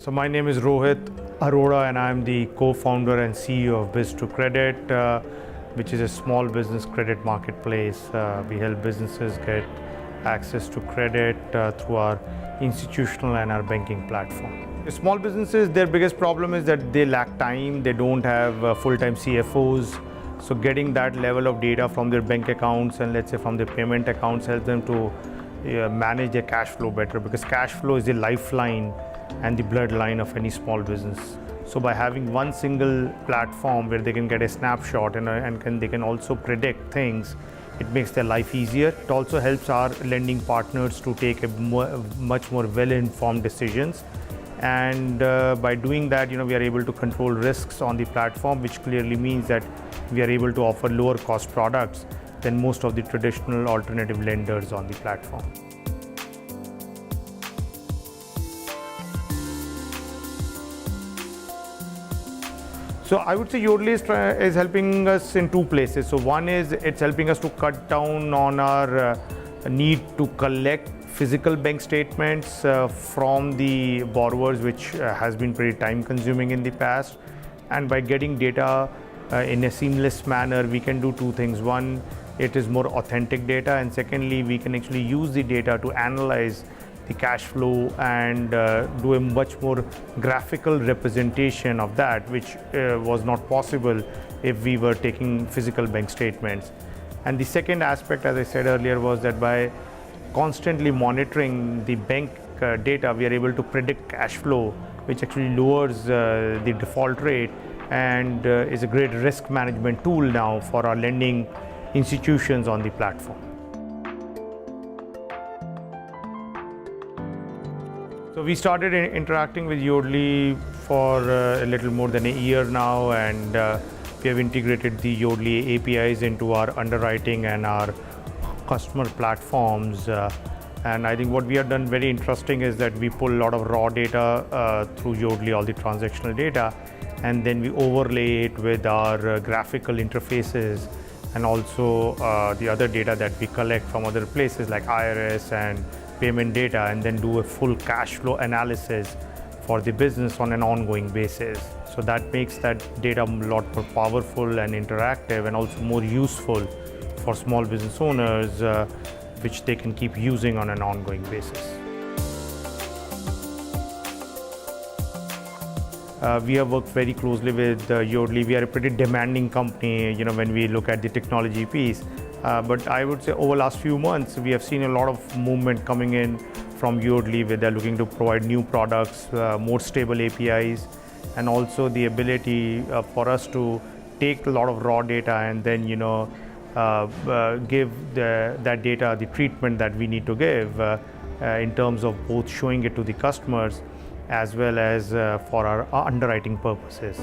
So my name is Rohit Arora and I'm the co-founder and CEO of Biz2Credit, which is a small business credit marketplace. We help businesses get access to credit through our institutional and our banking platform. Small businesses, their biggest problem is that they lack time, they don't have full-time CFOs. So getting that level of data from their bank accounts and let's say from their payment accounts helps them to manage their cash flow better, because cash flow is the lifeline and the bloodline of any small business. So by having one single platform where they can get a snapshot and they can also predict things, it makes their life easier. It also helps our lending partners to take much more well-informed decisions. And by doing that, we are able to control risks on the platform, which clearly means that we are able to offer lower cost products than most of the traditional alternative lenders on the platform. So I would say Yodlee is helping us in two places. So one is it's helping us to cut down on our need to collect physical bank statements from the borrowers, which has been pretty time consuming in the past. And by getting data in a seamless manner, we can do two things. One, it is more authentic data, and secondly, we can actually use the data to analyze the cash flow and do a much more graphical representation of that, which was not possible if we were taking physical bank statements. And the second aspect, as I said earlier, was that by constantly monitoring the bank data, we are able to predict cash flow, which actually lowers the default rate and is a great risk management tool now for our lending institutions on the platform. So we started interacting with Yodlee for a little more than a year now, and we have integrated the Yodlee APIs into our underwriting and our customer platforms. And I think what we have done very interesting is that we pull a lot of raw data through Yodlee, all the transactional data, and then we overlay it with our graphical interfaces and also the other data that we collect from other places like IRS and payment data, and then do a full cash flow analysis for the business on an ongoing basis. So that makes that data a lot more powerful and interactive and also more useful for small business owners, which they can keep using on an ongoing basis. We have worked very closely with Yodlee. We are a pretty demanding company, when we look at the technology piece. But I would say over the last few months, we have seen a lot of movement coming in from Yodlee, where they're looking to provide new products, more stable APIs, and also the ability for us to take a lot of raw data and then, give that data the treatment that we need to give in terms of both showing it to the customers as well as for our underwriting purposes.